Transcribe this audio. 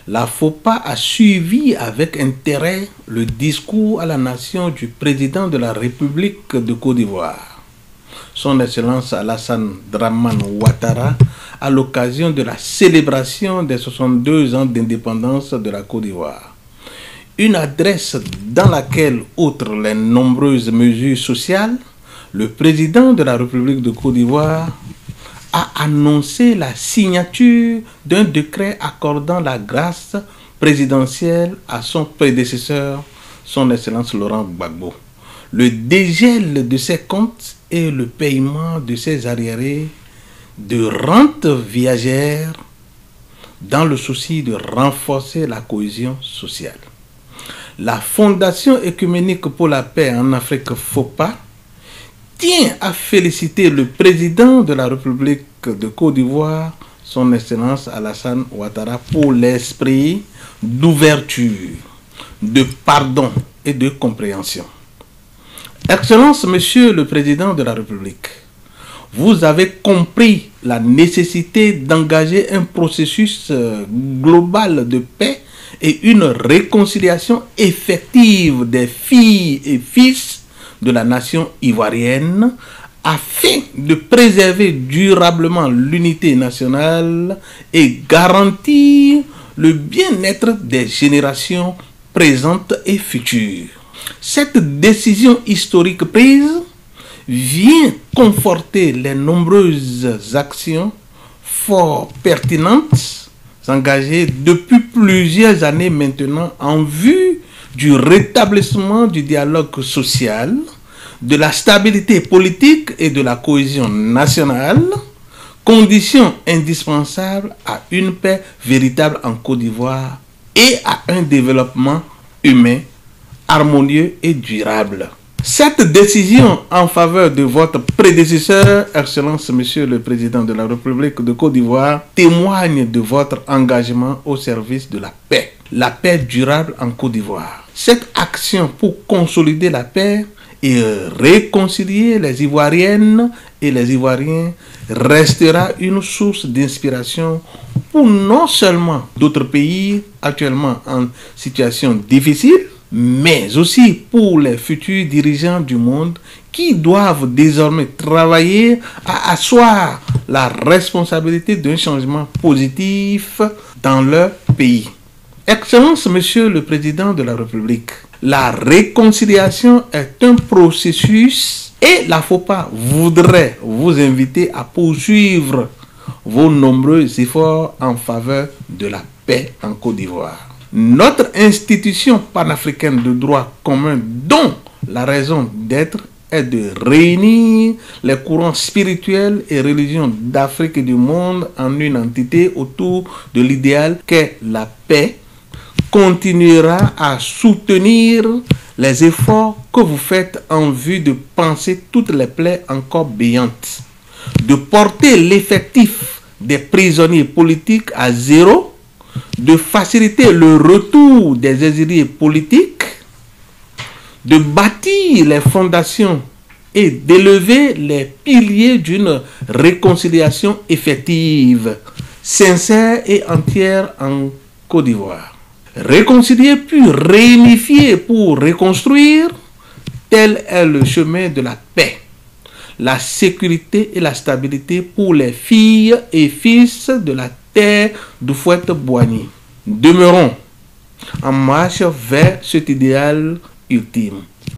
La FOPA a suivi avec intérêt le discours à la nation du président de la République de Côte d'Ivoire, Son Excellence Alassane Dramane Ouattara, à l'occasion de la célébration des 62 ans d'indépendance de la Côte d'Ivoire. Une adresse dans laquelle, outre les nombreuses mesures sociales, le président de la République de Côte d'Ivoire a annoncé la signature d'un décret accordant la grâce présidentielle à son prédécesseur, son Excellence Laurent Gbagbo. Le dégel de ses comptes et le paiement de ses arriérés de rentes viagères dans le souci de renforcer la cohésion sociale. La Fondation Œcuménique pour la paix en Afrique, FOPA, tient à féliciter le président de la République de Côte d'Ivoire, son Excellence Alassane Ouattara, pour l'esprit d'ouverture, de pardon et de compréhension. Excellence, Monsieur le Président de la République, vous avez compris la nécessité d'engager un processus global de paix et une réconciliation effective des filles et fils de la nation ivoirienne afin de préserver durablement l'unité nationale et garantir le bien-être des générations présentes et futures. Cette décision historique prise vient conforter les nombreuses actions fort pertinentes engagées depuis plusieurs années maintenant en vue du rétablissement du dialogue social, de la stabilité politique et de la cohésion nationale, condition indispensable à une paix véritable en Côte d'Ivoire et à un développement humain harmonieux et durable. Cette décision en faveur de votre prédécesseur, Excellence Monsieur le Président de la République de Côte d'Ivoire, témoigne de votre engagement au service de la paix durable en Côte d'Ivoire. Cette action pour consolider la paix et réconcilier les Ivoiriennes et les Ivoiriens restera une source d'inspiration pour non seulement d'autres pays actuellement en situation difficile, mais aussi pour les futurs dirigeants du monde qui doivent désormais travailler à asseoir la responsabilité d'un changement positif dans leur pays. Excellence, Monsieur le Président de la République, la réconciliation est un processus et la FOPA voudrait vous inviter à poursuivre vos nombreux efforts en faveur de la paix en Côte d'Ivoire. Notre institution panafricaine de droit commun, dont la raison d'être est de réunir les courants spirituels et religions d'Afrique et du monde en une entité autour de l'idéal qu'est la paix, continuera à soutenir les efforts que vous faites en vue de panser toutes les plaies encore béantes, de porter l'effectif des prisonniers politiques à zéro, de faciliter le retour des exilés politiques, de bâtir les fondations et d'élever les piliers d'une réconciliation effective, sincère et entière en Côte d'Ivoire. Réconcilier puis réunifier pour reconstruire, tel est le chemin de la paix, la sécurité et la stabilité pour les filles et fils de la terre d'Houphouët-Boigny. Demeurons en marche vers cet idéal ultime.